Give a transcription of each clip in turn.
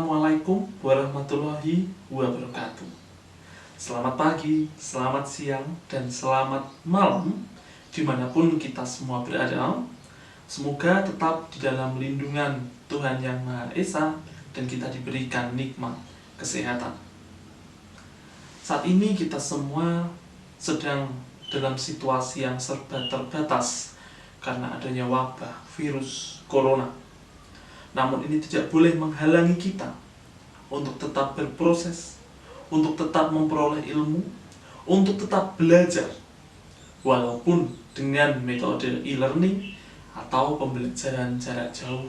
Assalamualaikum warahmatullahi wabarakatuh. Selamat pagi, selamat siang, dan selamat malam dimanapun kita semua berada. Semoga tetap di dalam lindungan Tuhan Yang Maha Esa dan kita diberikan nikmat kesehatan. Saat ini kita semua sedang dalam situasi yang serba terbatas karena adanya wabah virus corona. Namun ini tidak boleh menghalangi kita untuk tetap berproses, untuk tetap memperoleh ilmu, untuk tetap belajar, walaupun dengan metode e-learning atau pembelajaran jarak jauh.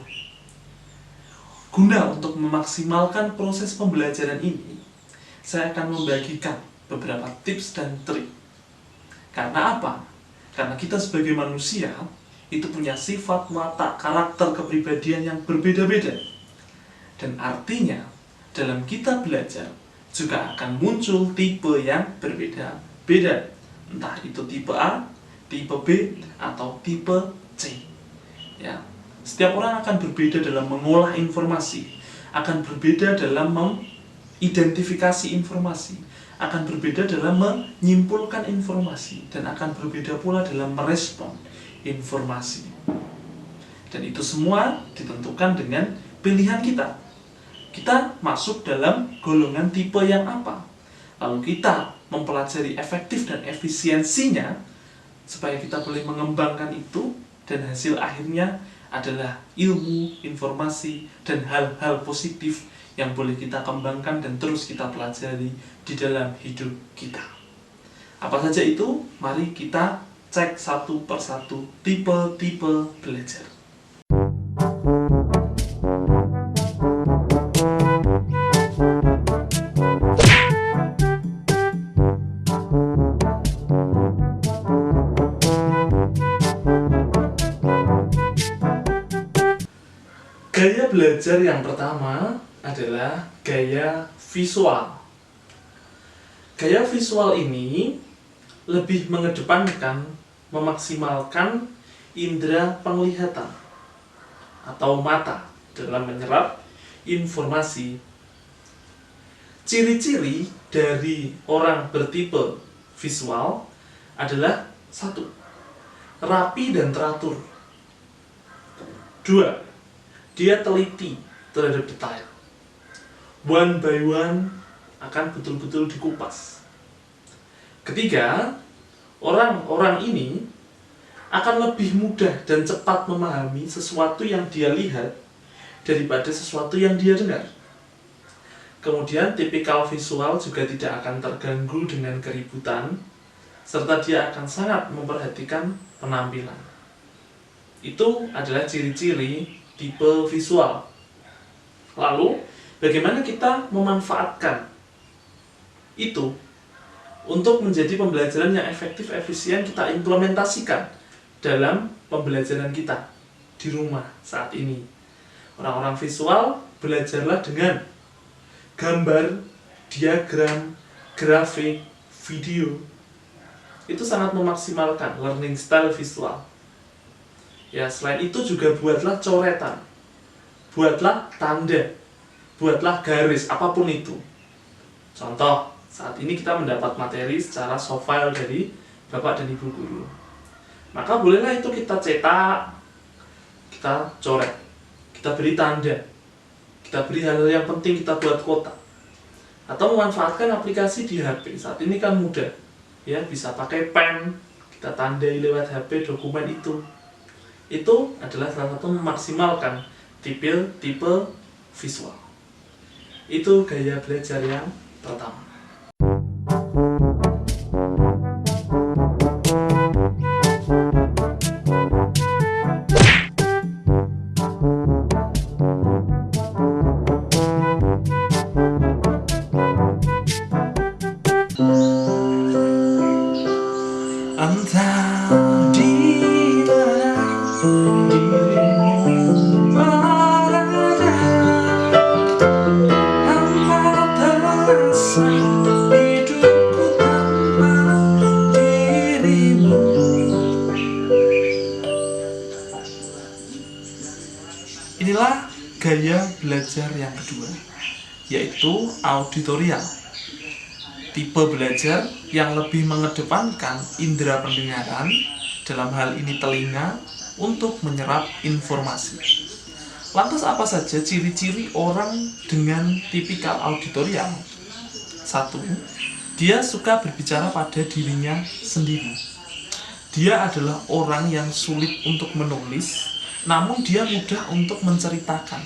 Guna untuk memaksimalkan proses pembelajaran ini, saya akan membagikan beberapa tips dan trik. Karena apa? Karena kita sebagai manusia itu punya sifat, watak, karakter, kepribadian yang berbeda-beda. Dan artinya, dalam kita belajar, juga akan muncul tipe yang berbeda-beda. Entah itu tipe A, tipe B, atau tipe C. Ya. Setiap orang akan berbeda dalam mengolah informasi, akan berbeda dalam mengidentifikasi informasi, akan berbeda dalam menyimpulkan informasi, dan akan berbeda pula dalam merespon informasi. Dan itu semua ditentukan dengan pilihan kita. Kita masuk dalam golongan tipe yang apa? Lalu kita mempelajari efektif dan efisiensinya supaya kita boleh mengembangkan itu, dan hasil akhirnya adalah ilmu, informasi, dan hal-hal positif yang boleh kita kembangkan dan terus kita pelajari di dalam hidup kita. Apa saja itu? Mari kita cek satu persatu tipe-tipe belajar. Gaya belajar yang pertama adalah gaya visual. Gaya visual ini lebih mengedepankan, memaksimalkan indera penglihatan atau mata dalam menyerap informasi. Ciri-ciri dari orang bertipe visual adalah 1. Rapi dan teratur. 2. Dia teliti terhadap detail. One by one akan betul-betul dikupas. 3. Orang-orang ini akan lebih mudah dan cepat memahami sesuatu yang dia lihat daripada sesuatu yang dia dengar. Kemudian tipikal visual juga tidak akan terganggu dengan keributan, serta dia akan sangat memperhatikan penampilan. Itu adalah ciri-ciri tipe visual. Lalu, bagaimana kita memanfaatkan itu untuk menjadi pembelajaran yang efektif, efisien, kita implementasikan dalam pembelajaran kita di rumah saat ini. Orang-orang visual, belajarlah dengan gambar, diagram, grafik, video. Itu sangat memaksimalkan learning style visual. Ya, selain itu juga buatlah coretan, buatlah tanda, buatlah garis, apapun itu. Contoh, saat ini kita mendapat materi secara soft file dari Bapak dan Ibu guru. Maka bolehlah itu kita cetak, kita coret, kita beri tanda, kita beri hal-hal yang penting, kita buat kotak. Atau memanfaatkan aplikasi di HP. Saat ini kan mudah, ya, bisa pakai pen, kita tandai lewat HP dokumen itu. Itu adalah salah satu memaksimalkan tipe visual. Itu gaya belajar yang pertama. Inilah gaya belajar yang kedua, yaitu auditorial. Tipe belajar yang lebih mengedepankan indera pendengaran, dalam hal ini telinga, untuk menyerap informasi. Lantas apa saja ciri-ciri orang dengan tipikal auditorial? 1. Dia suka berbicara pada dirinya sendiri. Dia adalah orang yang sulit untuk menulis, namun dia mudah untuk menceritakan.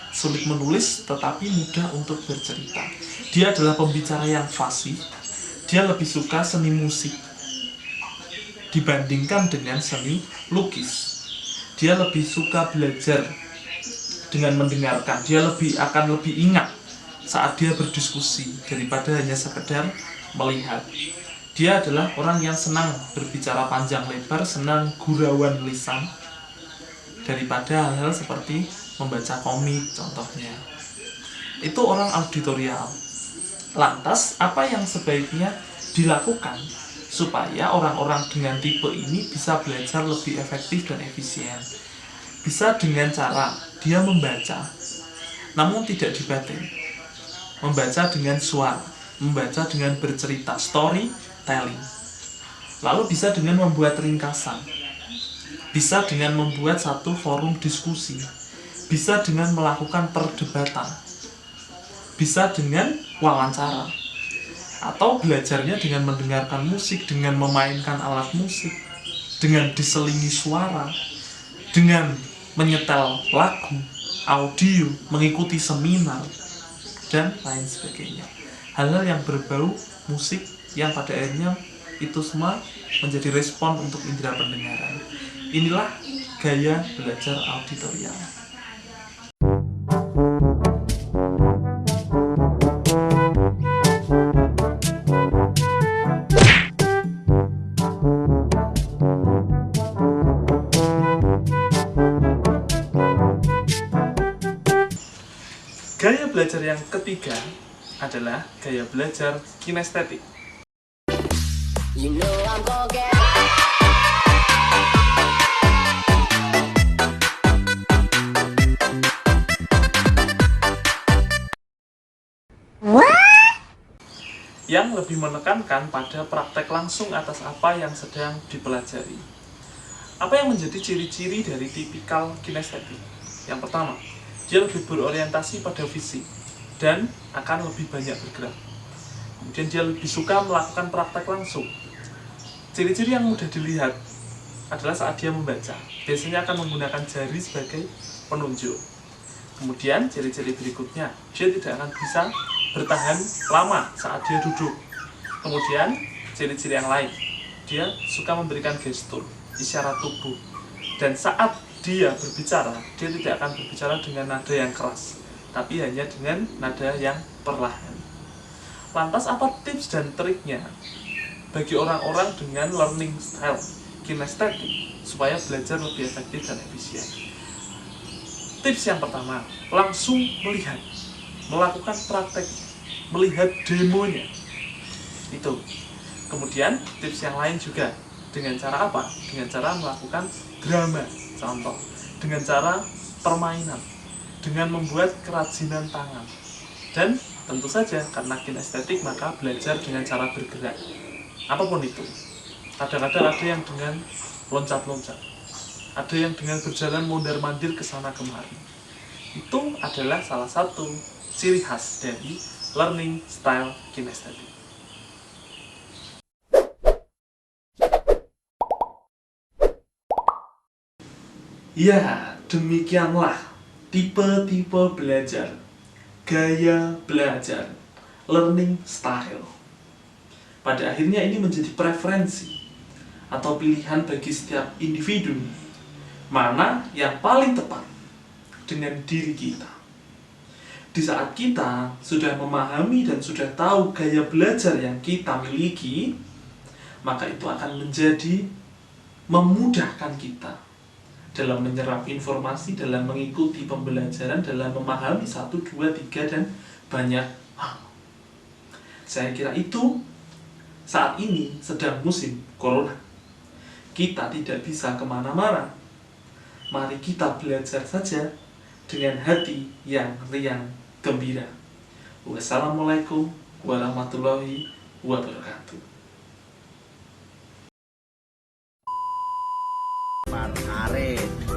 Sulit menulis tetapi mudah untuk bercerita. Dia adalah pembicara yang fasih. Dia lebih suka seni musik dibandingkan dengan seni lukis. Dia lebih suka belajar dengan mendengarkan. Dia akan lebih ingat saat dia berdiskusi daripada hanya sekedar melihat. Dia adalah orang yang senang berbicara panjang lebar, senang gurauan lisan, daripada hal-hal seperti membaca komik contohnya. Itu orang auditorial. Lantas apa yang sebaiknya dilakukan supaya orang-orang dengan tipe ini bisa belajar lebih efektif dan efisien? Bisa dengan cara dia membaca, namun tidak dibatin. Membaca dengan suara, membaca dengan bercerita, storytelling. Lalu bisa dengan membuat ringkasan, bisa dengan membuat satu forum diskusi, bisa dengan melakukan perdebatan, bisa dengan wawancara, atau belajarnya dengan mendengarkan musik, dengan memainkan alat musik, dengan diselingi suara, dengan menyetel lagu, audio, mengikuti seminar, dan lain sebagainya. Hal-hal yang berbau musik yang pada akhirnya itu semua menjadi respon untuk indera pendengaran. Inilah gaya belajar auditorial. Gaya belajar yang ketiga adalah gaya belajar kinestetik. You know I'm gonna get... yang lebih menekankan pada praktek langsung atas apa yang sedang dipelajari. Apa yang menjadi ciri-ciri dari tipikal kinestetik? Yang pertama, dia lebih berorientasi pada fisik dan akan lebih banyak bergerak. Kemudian dia lebih suka melakukan praktek langsung. Ciri-ciri yang mudah dilihat adalah saat dia membaca. Biasanya akan menggunakan jari sebagai penunjuk. Kemudian ciri-ciri berikutnya, dia tidak akan bisa bertahan lama saat dia duduk. Kemudian ciri-ciri yang lain, dia suka memberikan gestur, isyarat tubuh. Dan saat dia berbicara, dia tidak akan berbicara dengan nada yang keras, tapi hanya dengan nada yang perlahan. Lantas apa tips dan triknya bagi orang-orang dengan learning style kinestetik supaya belajar lebih efektif dan efisien? Tips yang pertama, langsung melihat, melakukan praktek, melihat demonya. Itu. Kemudian tips yang lain juga, dengan cara apa? Dengan cara melakukan drama, contoh, dengan cara permainan, dengan membuat kerajinan tangan. Dan tentu saja karena kinestetik maka belajar dengan cara bergerak. Apapun itu. Kadang-kadang ada yang dengan loncat-loncat, ada yang dengan berjalan mondar-mandir ke sana kemari. Itu adalah salah satu ciri khas dari learning style kinestetik. Ya, demikianlah tipe-tipe belajar, gaya belajar, learning style. Pada akhirnya ini menjadi preferensi atau pilihan bagi setiap individu mana yang paling tepat dengan diri kita. Di saat kita sudah memahami dan sudah tahu gaya belajar yang kita miliki, maka itu akan menjadi memudahkan kita dalam menyerap informasi, dalam mengikuti pembelajaran, dalam memahami 1, 2, 3, dan banyak hal. Saya kira itu saat ini sedang musim corona. Kita tidak bisa kemana-mana. Mari kita belajar saja dengan hati yang riang gembira. Wassalamualaikum warahmatullahi wabarakatuh. Arif